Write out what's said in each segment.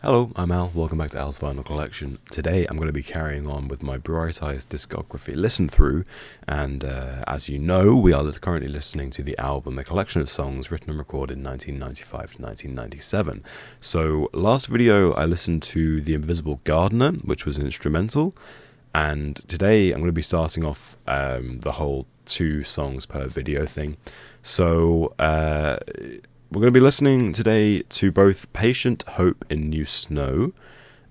Hello, I'm Al. Welcome back to Al's Vinyl Collection. Today I'm going to be carrying on with my Bright Eyes discography listen through, and as you know, we are currently listening to the album, a collection of songs written and recorded in 1995 to 1997. So last video I listened to The Invisible Gardener, which was an instrumental, and today I'm going to be starting off the whole 2 songs per video thing. So we're going to be listening today to both Patient Hope in New Snow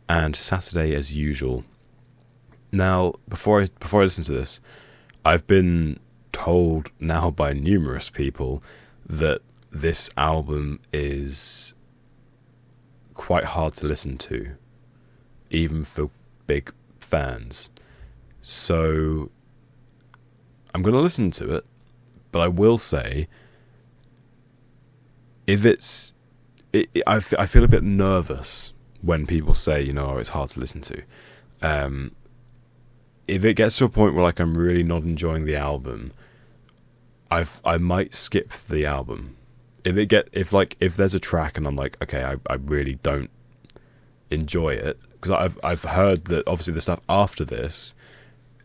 and Saturday as Usual. Now, before I listen to this, I've been told now by numerous people that this album is quite hard to listen to, even for big fans. So I'm going to listen to it, but I will say, I feel a bit nervous when people say, oh, it's hard to listen to. If it gets to a point where like I'm really not enjoying the album, I might skip the album. If there's a track and I'm like, okay, I really don't enjoy it, because I've heard that obviously the stuff after this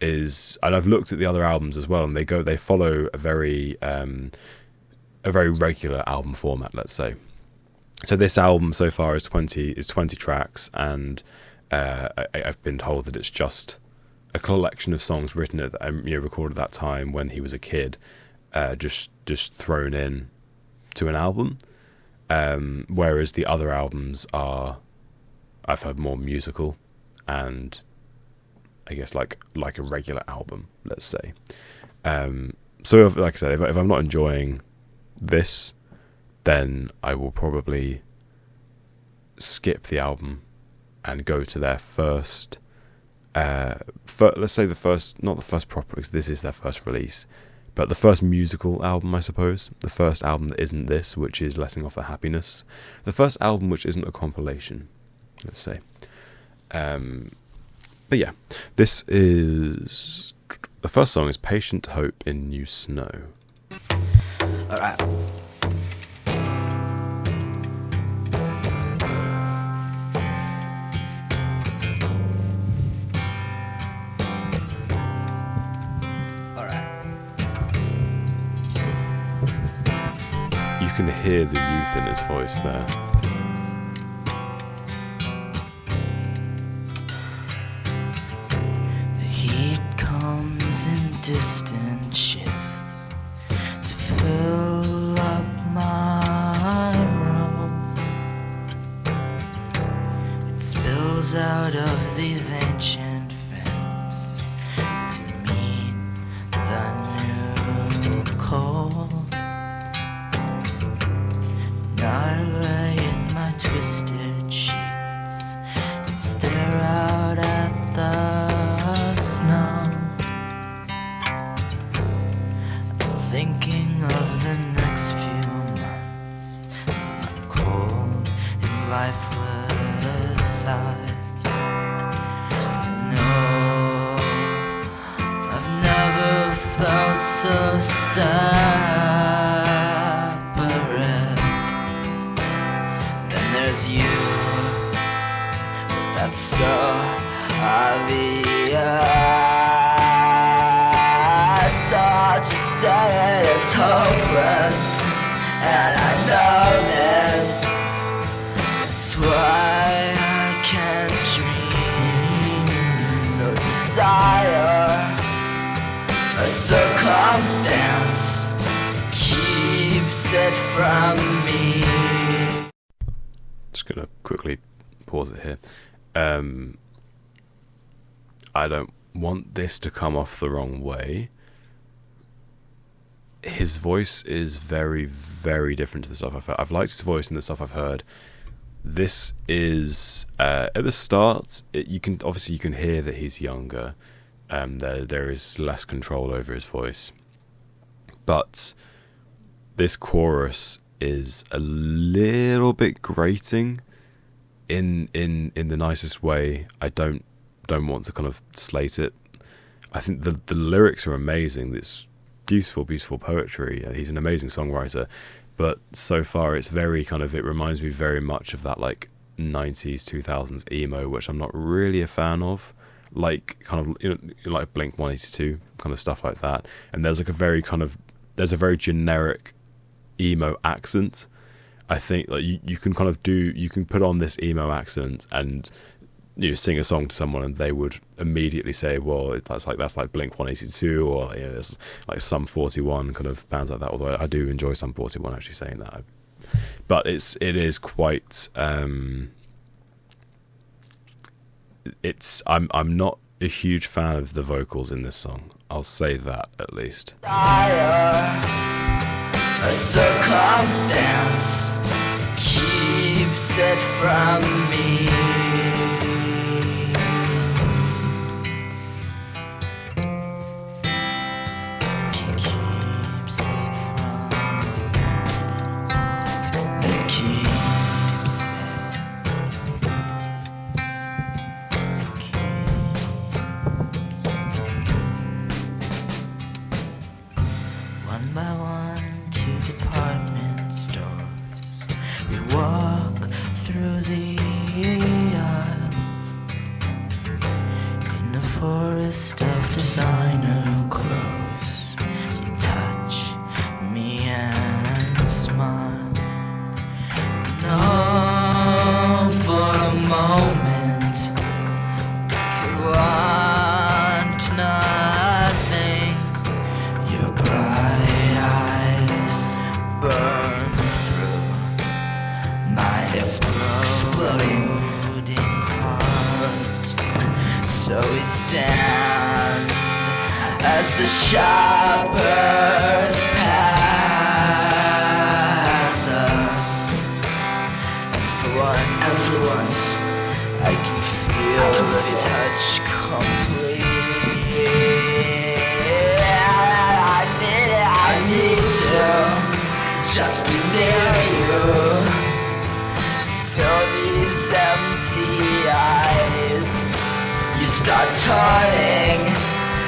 is, and I've looked at the other albums as well, and they follow a very regular album format, let's say. So this album so far is 20 tracks, and I've been told that it's just a collection of songs written at recorded at that time when he was a kid, just thrown in to an album. Whereas the other albums are, I've heard, more musical, and I guess like a regular album, let's say. So like I said, if I'm not enjoying this, then I will probably skip the album and go to their first, let's say not the first proper, because this is their first release, but the first musical album, I suppose. The first album that isn't this, which is Letting Off the Happiness. The first album which isn't a compilation, let's say. But yeah, the first song is Patient Hope in New Snow. Alright. You can hear the youth in his voice there. The heat comes in distant shifts to fill up my room. It spills out of these ancient vents to meet the new cold. I lay in my twisted sheets and stare out at the snow. I'm thinking of the next few months, my cold and lifeless eyes. No, I've never felt so separate. There's you, that's so obvious. So just say it is hopeless, and I know this. That's why I can't dream. No desire or circumstance keeps it from me. Just gonna quickly pause it here. I don't want this to come off the wrong way. His voice is very, very different to the stuff I've heard. I've liked his voice in the stuff I've heard. This is at the start. You can hear that he's younger. There is less control over his voice, but this chorus is a little bit grating in the nicest way. I don't want to kind of slate it. I think the lyrics are amazing. It's beautiful poetry. He's an amazing songwriter, but so far it's very kind of, it reminds me very much of that like 90s 2000s emo, which I'm not really a fan of, like kind of, you know, like Blink 182 kind of stuff like that. And there's like a very generic emo accent. I think like you can kind of you can put on this emo accent and you sing a song to someone and they would immediately say, well, that's like Blink 182, or you know, it's like Sum 41 kind of bands like that. Although I do enjoy Sum 41, actually saying that, but it is quite. I'm not a huge fan of the vocals in this song. I'll say that at least. A circumstance keeps it from me. Designer clothes, you touch me and smile. No, for a moment, could want nothing. Your bright eyes burn through my exploding heart. So we stand as the shoppers pass us, and for once I can feel the touch completely. I need to just be near you, fill these empty eyes. You start turning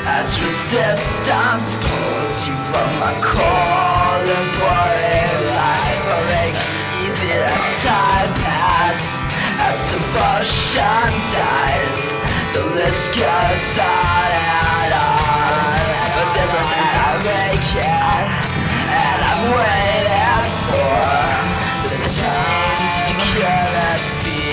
as resistance pulls you from my cold and boring life. Will make it easy that time pass as devotion dies. The list goes on and on. The difference is I'm making, and I'm waiting for the times to cure that fear.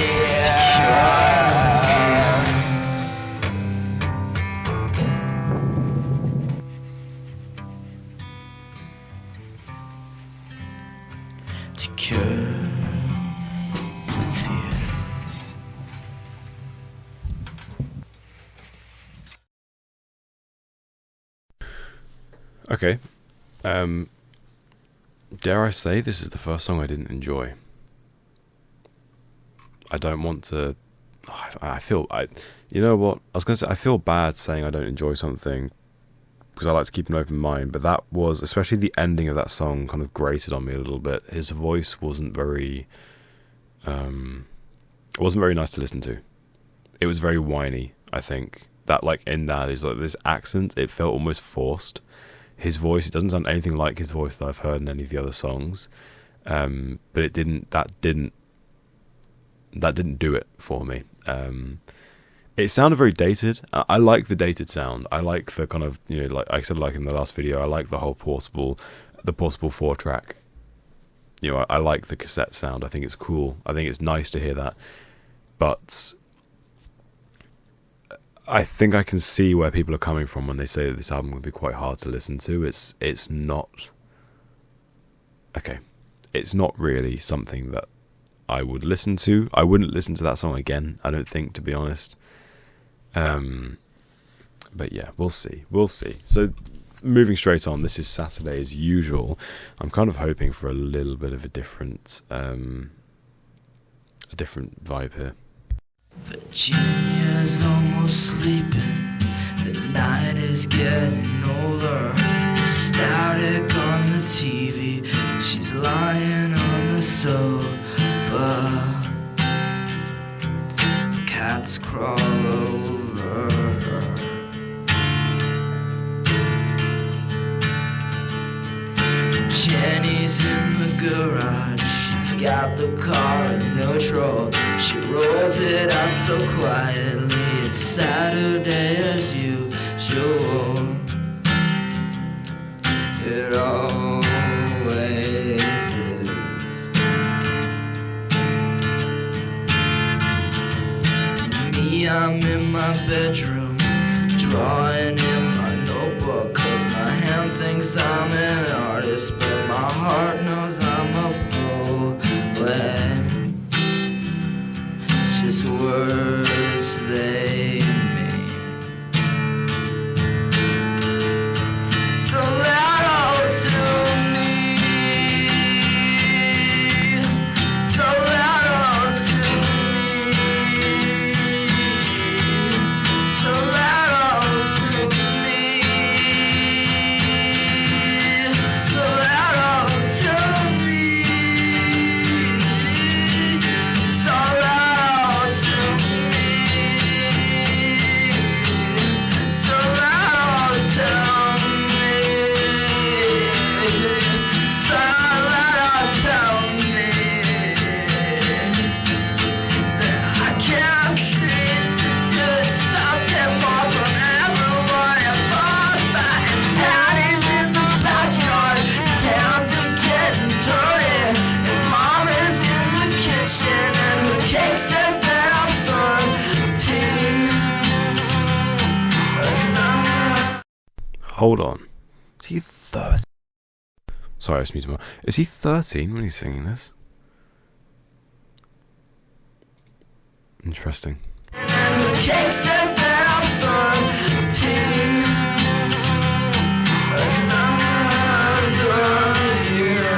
Okay. Dare I say this is the first song I didn't enjoy. I don't want to. You know what? I was going to say, I feel bad saying I don't enjoy something because I like to keep an open mind, but that was, especially the ending of that song, kind of grated on me a little bit. His voice wasn't very. It wasn't very nice to listen to. It was very whiny, I think. That, like, in that, is like this accent, it felt almost forced. His voice, it doesn't sound anything like his voice that I've heard in any of the other songs, but it didn't. That didn't do it for me. It sounded very dated. I like the dated sound. I like the kind of, you know, like I said, like in the last video, I like the whole portable 4-track. You know, I like the cassette sound. I think it's cool. I think it's nice to hear that, but I think I can see where people are coming from when they say that this album would be quite hard to listen to. It's not okay. It's not really something that I would listen to. I wouldn't listen to that song again, I don't think, to be honest. But yeah, we'll see. So moving straight on, this is Saturday as usual. I'm kind of hoping for a little bit of a different vibe here. Virginia's almost sleeping. The night is getting older. Static on the TV. She's lying on the sofa. Cats crawl over her. Jenny's in the garage. She's got the car in neutral. She rolls it out so quietly. It's Saturday as usual. It always is. Me, I'm in my bedroom, drawing in my notebook, 'cause my hand thinks I'm an artist, but my heart knows I'm a poet. It's just words they mean. So loud to me, so loud to me, so loud to me, so loud to me, so loud to me, so loud to me, so loud to me. I can't seem to do something more from everyone above. My daddy's in the backyard, his hands are getting dirty, and mom is in the kitchen, and her cake says that I'm 13. Hold on. Is he 13? Sorry, I just muted my... Is he 13 when he's singing this? Interesting. And her cake says that I'm 13. Another year.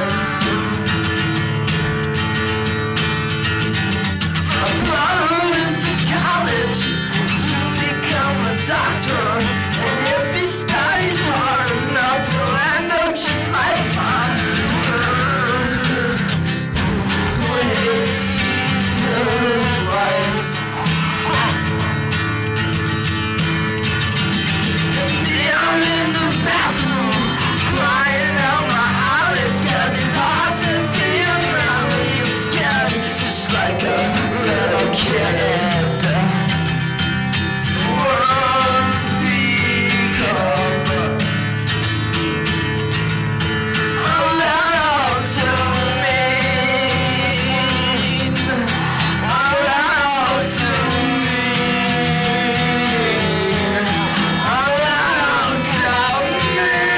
I brought her into college to become a doctor, and if he studies hard enough, he'll end up just like mine. Waits her life. I'm in the bathroom, crying out my eyelids, 'cause it's hard to be around when you're scared, just like a little kid. Words become allowed to mean, allowed to mean, allowed to mean, allowed to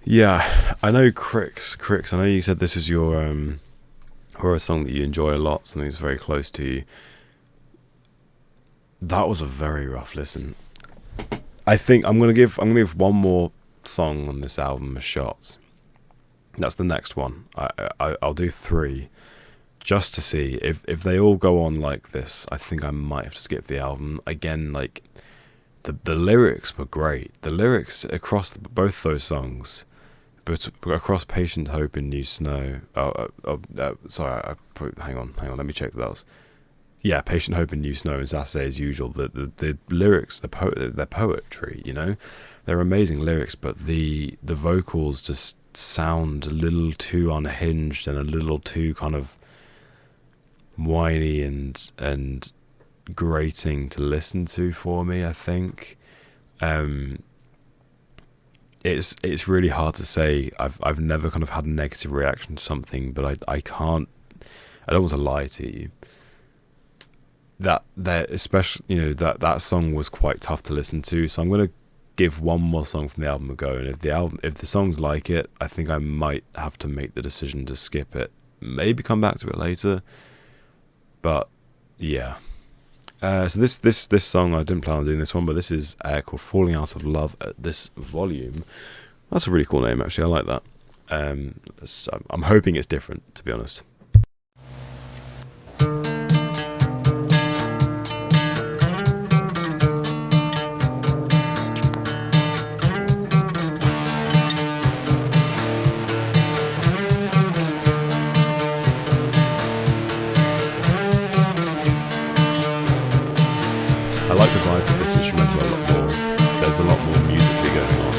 Yeah, I know Crix, I know you said this is your horror song that you enjoy a lot, something that's very close to you. That was a very rough listen. I think I'm gonna give one more song on this album a shot. That's the next one. I'll do 3 just to see if they all go on like this. I think I might have to skip the album again. Like the lyrics were great. The lyrics across both those songs, but across Patient Hope and New Snow. Sorry. Hang on. Let me check that was. Yeah, Patient Hope and New Snow and Saturday as usual. The lyrics, they're poetry. You know, they're amazing lyrics, but the vocals just sound a little too unhinged and a little too kind of whiny and grating to listen to for me. I think it's really hard to say. I've never kind of had a negative reaction to something, but I don't want to lie to you. That especially, you know, that song was quite tough to listen to, so I'm gonna give one more song from the album a go, and if the song's like it, I think I might have to make the decision to skip it, maybe come back to it later. But yeah, so this song, I didn't plan on doing this one, but this is called Falling Out of Love at this volume, That's a really cool name, actually. I like that. I'm hoping it's different, to be honest. I like the vibe of this instrumental a lot more. There's a lot more musically going on.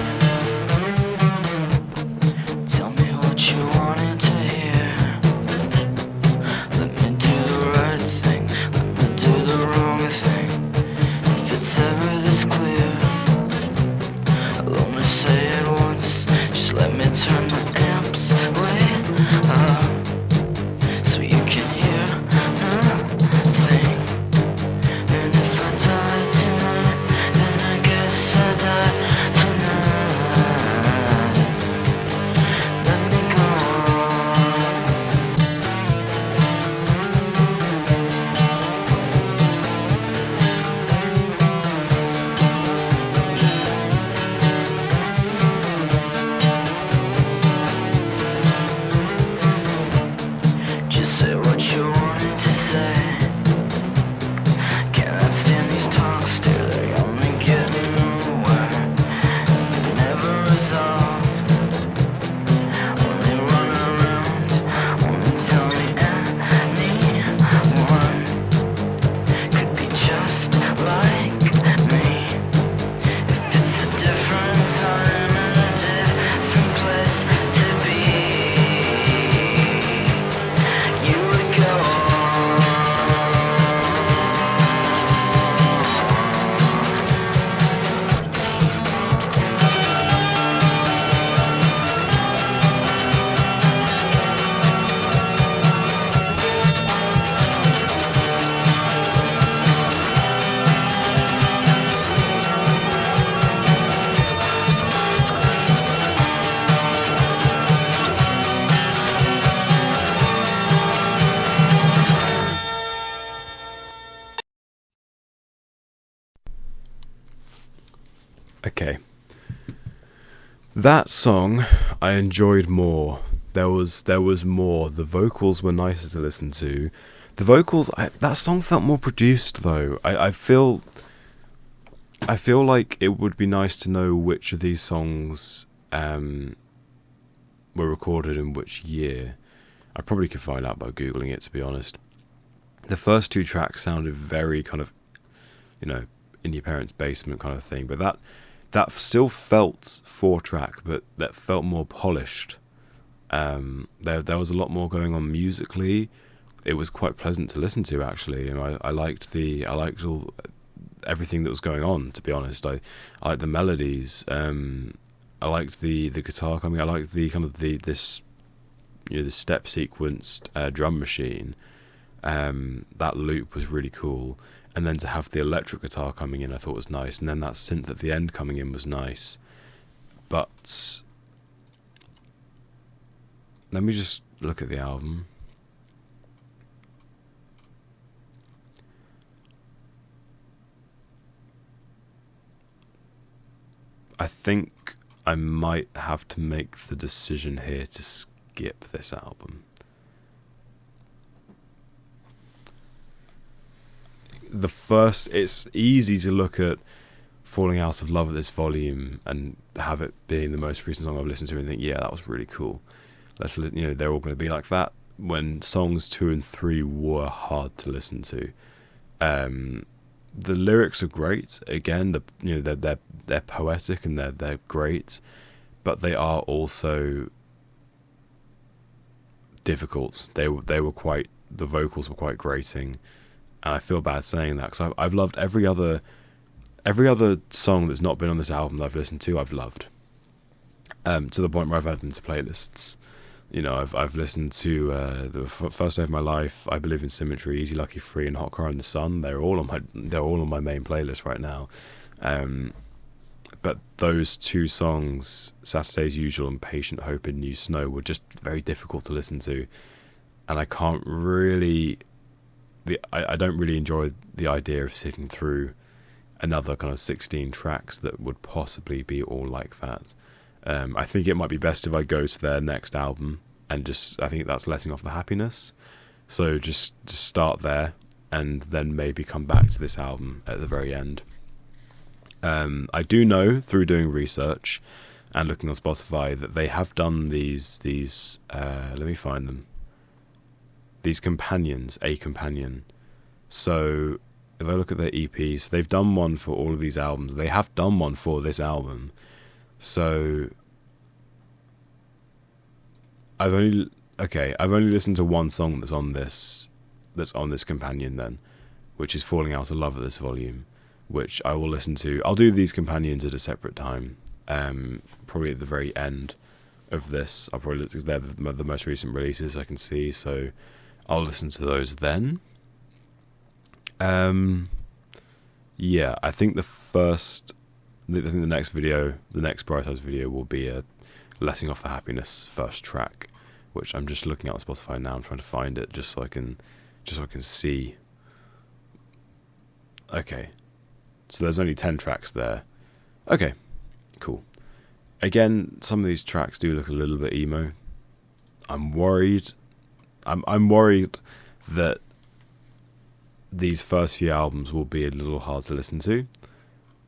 Tell me what you wanted to hear. Let me do the right thing. Let me do the wrong thing. If it's ever this clear, I'll only say it once. Just let me turn the amps way up so you can hear nothing. And if I die tonight, then I guess I die tonight. Let me go. Just say what you wanted to say. Can't stand these talks, dear. They only get nowhere. Never resolved. Only run around. Only tell me anyone could be just like me. If it's a different time and a different place to be, you would go. Okay. That song I enjoyed more. There was more. The vocals were nicer to listen to. The vocals, that song felt more produced though. I feel like it would be nice to know which of these songs were recorded in which year. I probably could find out by Googling it, to be honest. The first two tracks sounded very kind of, in your parents' basement kind of thing, but that still felt 4-track, but that felt more polished. There was a lot more going on musically. It was quite pleasant to listen to, actually. I liked everything that was going on, to be honest. I liked the melodies. I liked the guitar coming. I liked the kind of the step sequenced drum machine. That loop was really cool. And then to have the electric guitar coming in, I thought was nice. And then that synth at the end coming in was nice. But let me just look at the album. I think I might have to make the decision here to skip this album. It's easy to look at Falling Out of Love at this volume and have it being the most recent song I've listened to and think, yeah, that was really cool. They're all going to be like that. When songs 2 and 3 were hard to listen to, the lyrics are great. Again, they're poetic and they're great, but they are also difficult. The vocals were quite grating. And I feel bad saying that because I've loved every other song that's not been on this album that I've listened to. I've loved to the point where I've added them to playlists. I've listened to the First Day of My Life, I Believe in Symmetry, Easy Lucky Free, and Hot Car in the Sun. They're all on my main playlist right now. But those two songs, Saturday's Usual and Patient Hope in New Snow, were just very difficult to listen to, and I can't really. I don't really enjoy the idea of sitting through another kind of 16 tracks that would possibly be all like that. I think it might be best if I go to their next album and I think that's Letting Off the Happiness. So just start there and then maybe come back to this album at the very end. I do know through doing research and looking on Spotify that they have done these let me find them. These companions, a companion. So if I look at their EPs, they've done one for all of these albums. They have done one for this album. So I've only listened to one song that's on this companion then, which is Falling Out of Love at this volume, which I will listen to. I'll do these companions at a separate time, probably at the very end of this. I'll probably, because they're the most recent releases I can see, so I'll listen to those then. Yeah, I think the next Bright Eyes video will be a Letting Off the Happiness first track, which I'm just looking at Spotify now. I'm trying to find it just so I can see. Okay, so there's only 10 tracks there. Okay, cool. Again, some of these tracks do look a little bit emo. I'm worried. I'm worried that these first few albums will be a little hard to listen to,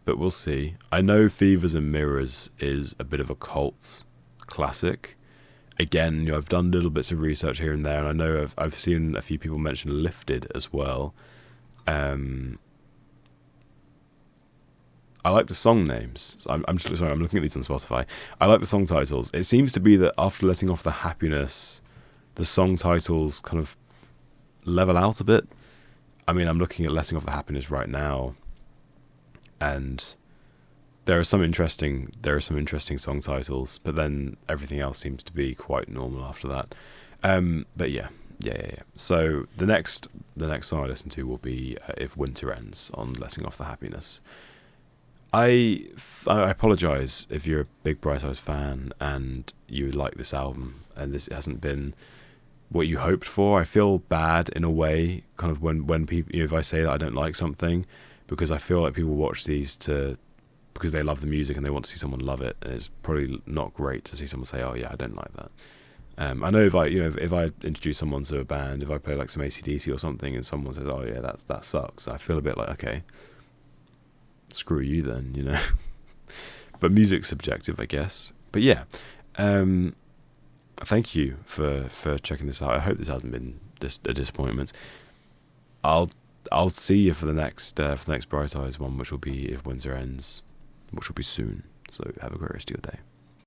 but we'll see. I know Fevers and Mirrors is a bit of a cult classic. Again, I've done little bits of research here and there, and I know I've seen a few people mention Lifted as well. I like the song names. I'm looking at these on Spotify. I like the song titles. It seems to be that after Letting Off the Happiness, the song titles kind of level out a bit. I mean, I'm looking at Letting Off the Happiness right now, and there are some interesting song titles, but then everything else seems to be quite normal after that. But yeah. So the next song I listen to will be If Winter Ends on Letting Off the Happiness. I apologise if you're a big Bright Eyes fan and you like this album and this hasn't been what you hoped for. I feel bad in a way, kind of when people, if I say that I don't like something, because I feel like people watch these because they love the music and they want to see someone love it, and it's probably not great to see someone say, "Oh yeah, I don't like that." I know if I introduce someone to a band, if I play like some AC/DC or something, and someone says, "Oh yeah, that sucks," I feel a bit like, okay, screw you then, But music's subjective, I guess. But yeah, thank you for checking this out. I hope this hasn't been a disappointment. I'll see you for the next Bright Eyes one, which will be If Winter Ends, which will be soon. So have a great rest of your day.